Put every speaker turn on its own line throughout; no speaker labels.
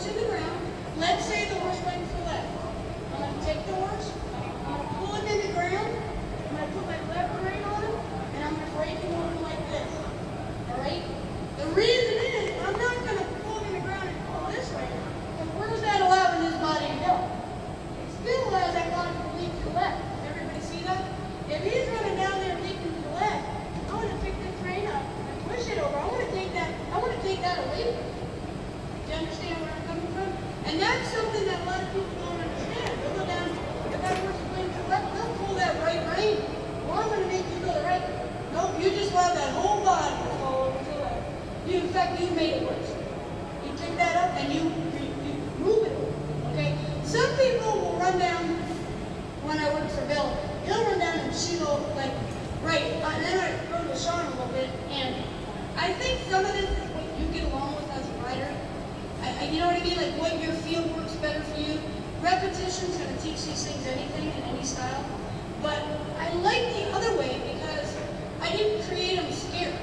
in the ground. Let's say the horse went to the left. I'm going to take the horse, I'm going to pull him in the ground, I'm going to put my left rein on him, and I'm going to break him over like this. Alright? The reason is, I'm not going to pull him in the ground and pull this way. Because where does that allowing his body to go? It still allows that body to leap to the left. Everybody see that? If he's running down there leaping to the left, I want to pick this rein up and push it over. I want to take that away from him. Do you understand where I'm coming from? And that's something that a lot of people don't understand. They'll go down, if that horse is going to the left, they'll pull that right rein. Well, I'm going to make you go to the right. Nope, you just allow that whole body to fall over to the left. In fact, you made it worse. You pick that up and you move it. Okay? Some people will run down, when I work for Bill, he'll run down and shoot over, like, right. And then I throw to Sean a little bit. And I think some of this is what you get along with as a rider. You know what I mean? Like what your field works better for you. Repetition's going to teach these things anything in any style. But I like the other way because I didn't create them scared.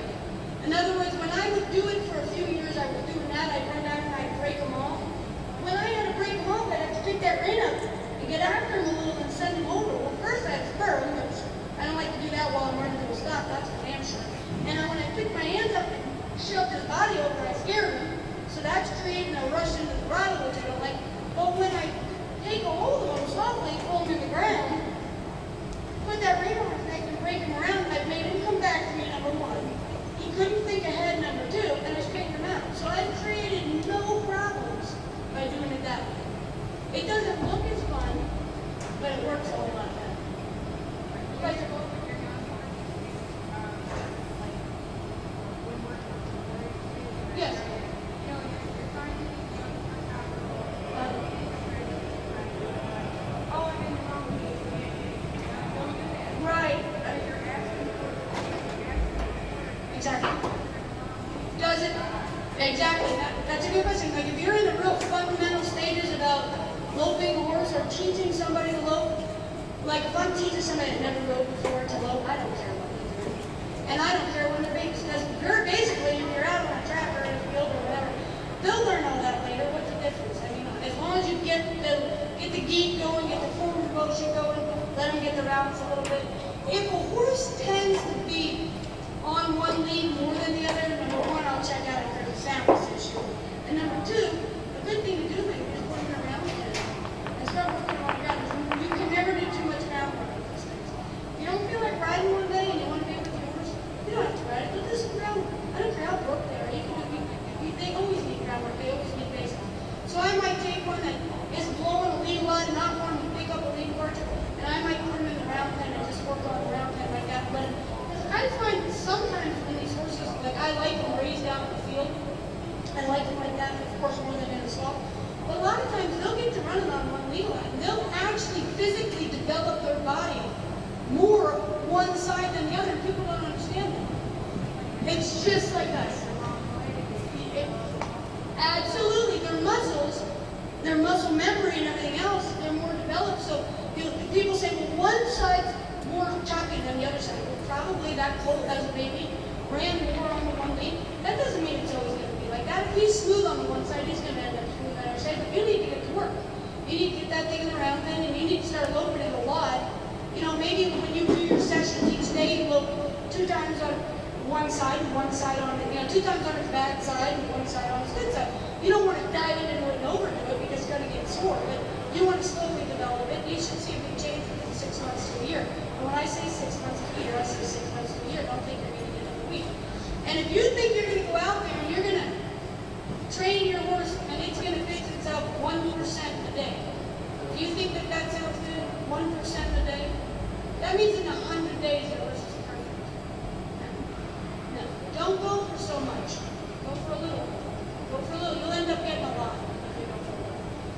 In other words, when I would do it for a few years, I was doing that. I'd run down and I'd break them off. When I had to break them off, I'd have to pick that rein up and get after him a little and send him over. Well, first I had to spur him, which I don't like to do that while I'm running to a stop. That's for damn sure. And when I picked my hands up and shoved his body over, I scared him. So that's creating a rush into the bridle, which I don't like. But when I take a hold of him softly, pull him in the ground, put that rein on his neck and break him around, I've made him come back to me, number one. He couldn't think ahead, number two, and I straightened him out. So I've created no problems by doing it that way. It doesn't look as fun, but it works a whole lot better. You guys are both yes. Right. Exactly. Does it? Exactly. That's a good question. Like if you're in the real fundamental stages about loping a horse or teaching somebody to lope, like if I'm teaching somebody that never rode before to lope, I don't care what they're doing. And I don't care when they're babies, because you're basically, if you're out on a track or in a field or whatever, they'll learn all that later. What's the difference? I mean, as long as you get the gait going, get the forward motion going, let them get the routes a little bit. If a horse tends to be on one lead more than the other, number one, I'll check out if there's a soundness issue. And number two, a good thing to do maybe is put them around and start working on your ground. You can never do too much groundwork with these things. If you don't feel like riding one day and you want to be with your horse, you don't have to ride it, but this is groundwork. I don't care how broke they are. They always need groundwork. They always need basic. So I might take one that is blowing a lead line, not wanting to pick up a lead porch, and I might put him in the round pen and just work on the round pen like that. But I find sometimes when these horses, like I like them raised out in the field. I like them like that, of course, more than in a stall. But a lot of times they'll get to running on one lead line. They'll actually physically develop their body more one side than the other. People don't understand that. It's just like us. Absolutely, their muscle memory and everything else, they're more developed. So people say, well, one side's more choppy than the other side. Well, probably that colt as a baby ran more on the one lead. That doesn't mean it's always going to be like that. If he's smooth on the one side, he's going to end up smooth on the other side. But you need to get to work. You need to get that thing in the round pen, and you need to start loping it a lot. You know, maybe when you do your sessions each day, you lope 2 times on one side and 1 side on it. You know, 2 times on his bad side and 1 side on his good side. You don't want to dive in and overdo it because it's going to get sore. But you want to slowly develop it. You should see a big change within 6 months to a year. And when I say 6 months to a year, I say 6 months to a year. Don't think you're going to get it in a week. And if you think you're going to go out there and you're going to train your horse and it's going to fix itself 1% a day, do you think that that sounds good? 1% a day? That means in 100 days your horse is perfect. No. Don't go for so much. Go for a little. Go for a little. You'll end up getting a lot.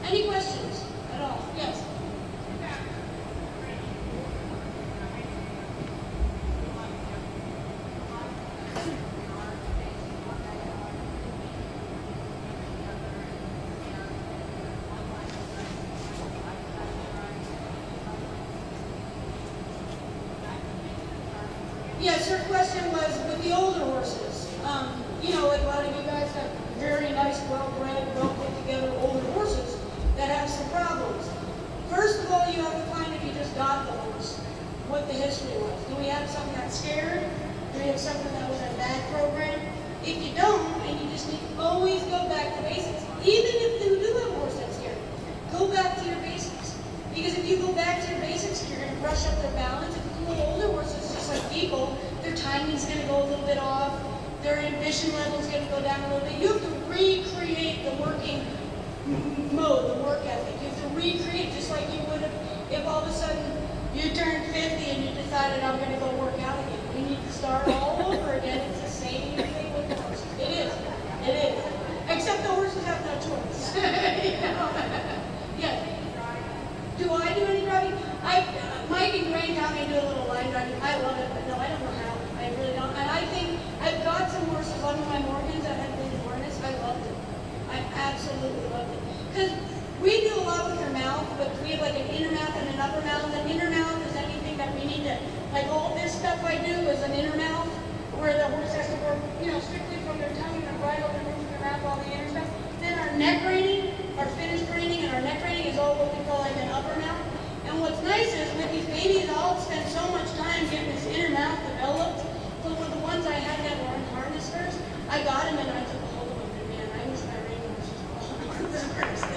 Any questions at all? Yes? Yes, your question was with the older horses. You know, like a lot of you guys have very nice, well-bred, well-put-together older brush up their balance. If it's a little older horses, just like people, their timing's going to go a little bit off. Their ambition level's going to go down a little bit. You have to recreate the working mode, the work ethic. You have to recreate just like you would have if all of a sudden you turned 50 and you decided I'm going to go work out again. You need to start all over again. It's the same thing with the horses. It is. It is. Except the horses have no choice. You know? Yeah. Do I do any driving? Mike and Gray taught me to do a little line driving. I love it, but no, I don't know how. I really don't. And I think I've got some horses on my Morgans that have been harnessed. I loved it. I absolutely loved it. Because we do a lot with our mouth, but we have like an inner mouth and an upper mouth. An inner mouth is anything that we need to, like all this stuff I do is an inner mouth, where the horse has to work, you know, strictly from their tongue and their bridle, their roof, their mouth, all the inner stuff. Then our neck reining, our finished reining, and our neck reining is all what we call like an upper mouth. And what's nice is with these babies, I'll spend so much time getting this inner mouth developed. So for the ones I had that were harnessed first, I got them and I took a hold of them. And man, I miss my reining horses first.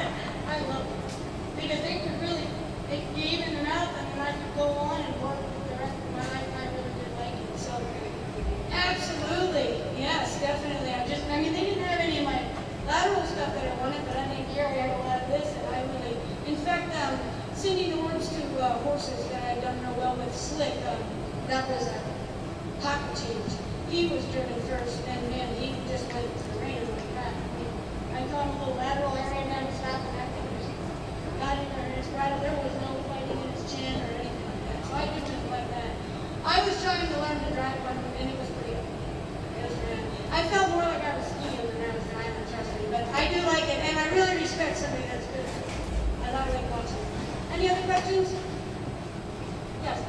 I love them. Because they could really, they gave in the mouth and then I could go on and work with the rest of my life. I really did like it. So absolutely, yes, definitely. I mean, they didn't have any of my lateral stuff that I wanted, but I didn't care. I had a lot of this and I really, in fact, sending the words to horses that I had done real well with Slick, that was a pocket change. He was driven first, and man, he just went to the rein like that. I taught him a little lateral area down his stop, and I think he got in there in his bridle. There was no fighting in his chin or anything like that. So I did just like that. I was trying to learn to drive one, and it was pretty good. It was bad. I felt more like I was skiing than I was driving, trust me. But I do like it, and I really respect somebody that's good. I like watching. Any other questions? Yes.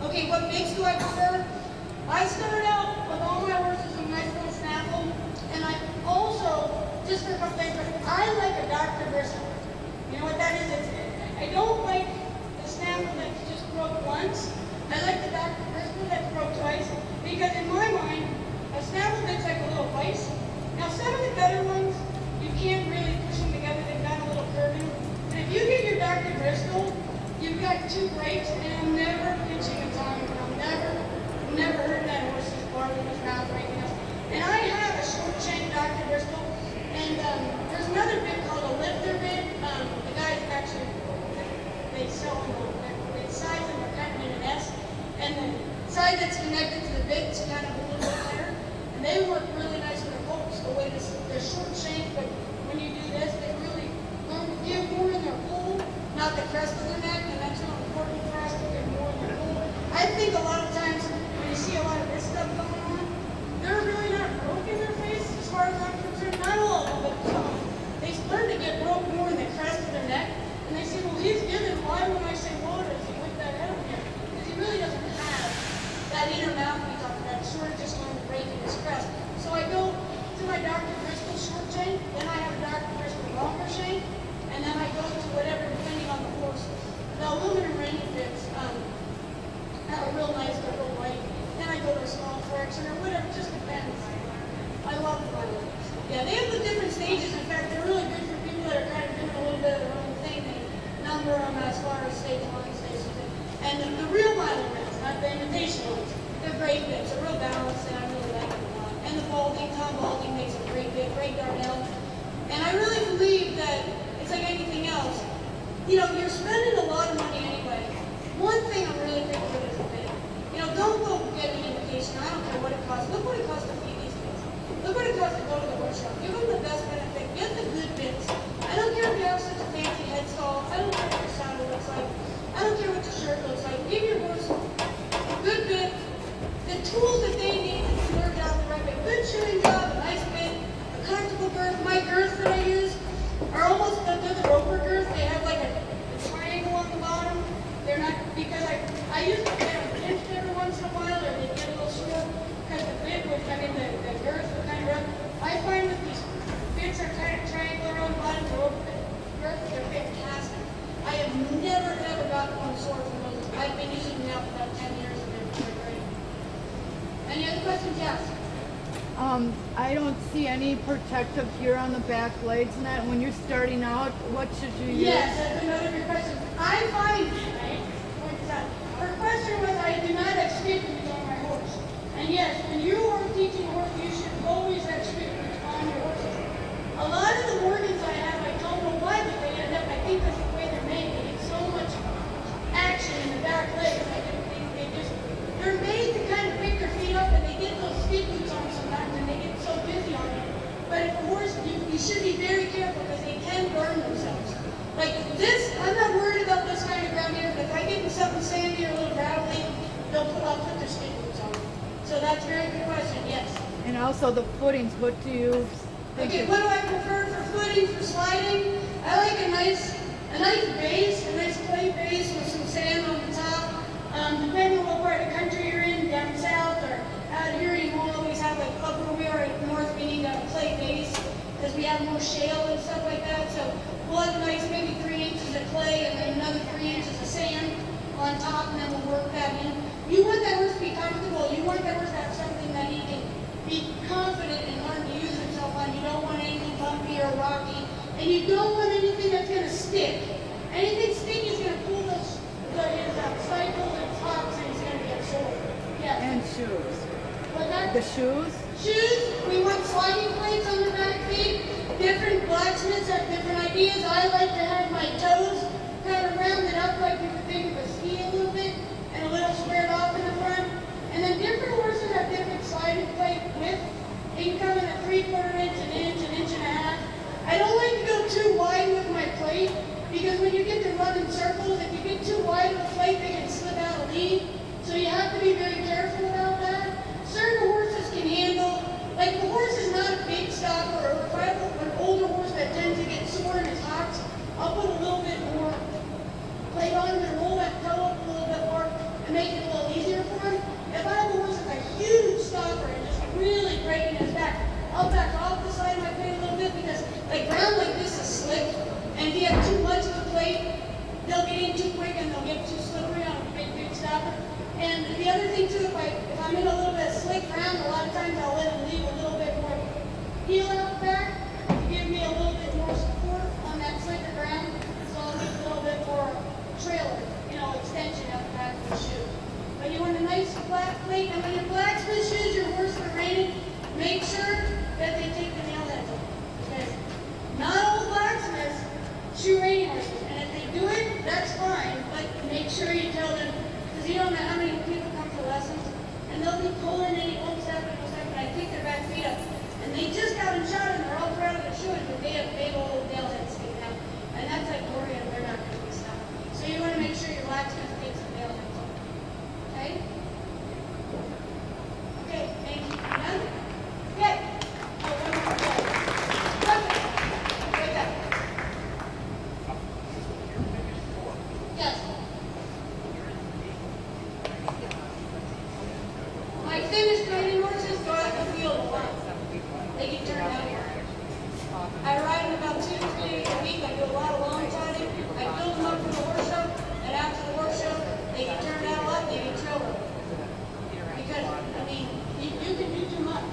Okay, what mix do I prefer? I started out with all my horses in nice little snaffle, and I also, just for comparison, I like a Dr. Bristol. You know what that is? I don't like the snaffle that's just broke once. I like the Dr. Bristol that's broke twice, because in my mind, a snaffle bit's like a little vice. Now, some of the better ones, you can't really push them together. They've got a little curving. But if you get your Dr. Bristol, you've got two brakes, and I'm never pinching a tongue. I'm never hurting that horse's bar with his mouth or anything else. And I have a short chain Dr. Bristol, and there's another bit called a lifter bit. The guys actually, they sell them. They size them, they're kind of in an S, and the side that's connected to the bit is kind of a little bit higher, and they work really nice with their colts. The way they're short chain, but when you do this, they really give more in their pull, not the crest of their neck, and that's real important for us to get more in their pull. I think a lot of times when you see a lot of this stuff going on, they're really not broke in their face as far as I'm concerned. Not all of them, but some. They learn to get broke more in the crest of their neck, and they say, well, he's given. Why when I say water, is he with that head up here? Because he really doesn't have that inner mouth we talked about. He's sort of just going to break in his crest. So I go to my Dr. Bristol short chain, then I have a Dr. Bristol longer chain, and then I go to whatever, depending on the horse. The aluminum reining bits have a real nice, they're real light. Then I go to a small fraction or whatever, just depends. I love the violins. Yeah, they have the different stages. In fact, they're really good for people that are kind of doing a little bit of their own thing. They number them as far as stage 1, stage 2. And the real violin bits, not the imitation ones, they're great bits. They're real balanced, and I really like them a lot. And the Balding, Tom Balding makes a great bit, great Darnell. And I really believe that it's like anything else. You know, you're spending a lot of money anyway. One thing I'm really big with is a bit. You know, don't go get an indication. I don't care what it costs. Look what it costs to feed these things. Look what it costs to go to the workshop. Give them the best benefit. Get the good bits. I don't care if you have such a fancy head stall. I don't care what your saddle looks like. I don't care what your shirt looks like. Give your horse a good bit. The tools that they need to do their job the right way. Good shoeing job, a nice bit, a comfortable girth. My girths that I use are almost they're the roper girth. They have like a triangle on the bottom. They're not, because I used to get them pinched every once in a while, or they get a little short, because the bit would, the girth would kind of rough. I find that these bits are kind of triangular on the bottom, the roper girth, they're fantastic. I have never, ever gotten one sore from those. I've been using them now for about 10 years, and they're great. Any other questions? Yes?
I don't see any protective here on the back legs and that. When you're starting out, what should you use?
Yes, that's another good question. I find, right? Her question was, I do not have stick boots on my horse. And yes, when you are teaching a horse, you should always have stick boots on your horses. A lot of the Morgans I have, I don't know why, but they end up, I think that's the way they're made. They get so much action in the back legs. They're made to kind of pick their feet up, and they get those stick boots on sometimes, and they get so busy on you. But if a horse, you should be very careful because they can burn themselves. Like this, I'm not worried about this kind of ground here, but if I get in something sandy or a little gravelly, I'll put their stick boots on. So that's a very good question, yes.
And also the footings, what do you think?
Okay, what do I prefer for footing, for sliding? I like a nice base, a nice clay base with some sand on the top. Depending on what part of the country you're in, down south or out here, you won't always have like up where we are at north, we need a clay base because we have more shale and stuff like that. So we'll have nice maybe 3 inches of clay and then another 3 inches of sand on top, and then we'll work that in. You want that horse to be comfortable. You want that horse to have something that he can be confident and learn to use himself on. You don't want anything bumpy or rocky, and you don't want anything that's going to stick. Anything sticky is going to pull his cycle and tops, and he's going to get sore. Yes.
And shoes.
What's that?
The shoes?
Shoes, we want sliding plates on the back feet. Different blacksmiths have different ideas. I like to have my toes kind of rounded up like you would think of a ski a little bit, and a little squared off in the front. And then different horses have different sliding plate width. They can come in a 3/4 inch, an inch and a half. I don't like to go too wide with my plate because when you get to run in circles, if you get too wide of a plate, they can slip out a lead. So you have to be very careful about that. Certain horses can handle, like the horse is not a big stopper, or if I have an older horse that tends to get sore in his hocks, I'll put a little bit more plate on him and roll that toe up a little bit more and make it a little easier for him. If I have a horse that's a huge stopper and just really breaking his back, I'll back off the side of my plate a little bit because like ground like this is slick, and if you have too much of the plate, they'll get in too quick and they'll get too slippery on a big stopper. And the other thing too, if I'm in a little bit of slick ground, a lot of times I'll let him leave a little bit more heel out back to give me a little bit more support on that slicker ground. So I'll leave a little bit more trailer, extension out the back of the shoe. But you want a nice flat plate, and when your blacksmith shoes your horse for reining, make sure that they take the nail heads off. Because not all blacksmiths shoe reining horses, and if they do it, that's fine, but make sure you tell them, because you don't know how many people come for lessons, and they'll be pulling and he won't step and I take their back feet up, and they just got them shot and they're all proud of their shoes, but they have big old nail heads sticking out, and that's like worrying and they're not going to be stopped. So you want to make sure your blacksmith takes the nail heads off. Okay? Okay, thank you. Done? Okay. Oh, one more. Okay. Right back. Yes. My finished training horses go out in the field a lot. They get turned out here. I ride them about 2 to 3 days a week. I do a lot of long trotting. I build them up for the horse show, and after the horse show, they get turned out a lot. They get trail rode. Because, you can do too much.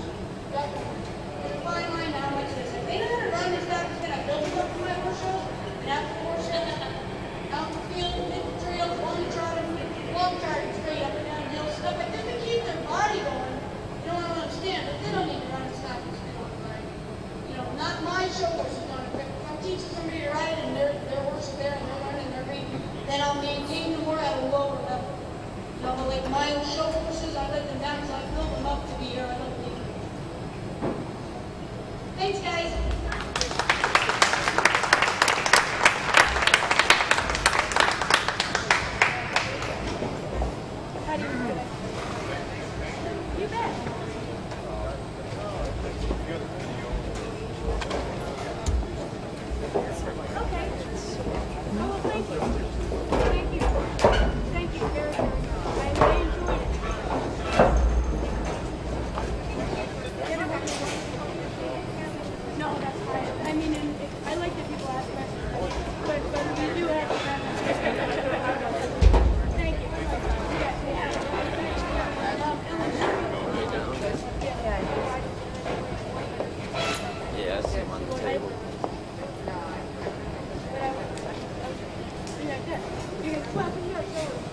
There's a fine line to how much it is. If they know how to run this stuff, then I build them up for my horse shows, and after the horse show, out in the field, hit the trails, long trotting straight up and down hills, stuff like just to keep their body going. You don't understand, but they don't need to run and stop and spin on the line. Not my show horses on it. If I'm teaching somebody to ride and their horse is there and they're learning their reading, then I'll maintain them more at a lower level. But like my show horses, I let them down because I build them up to be here.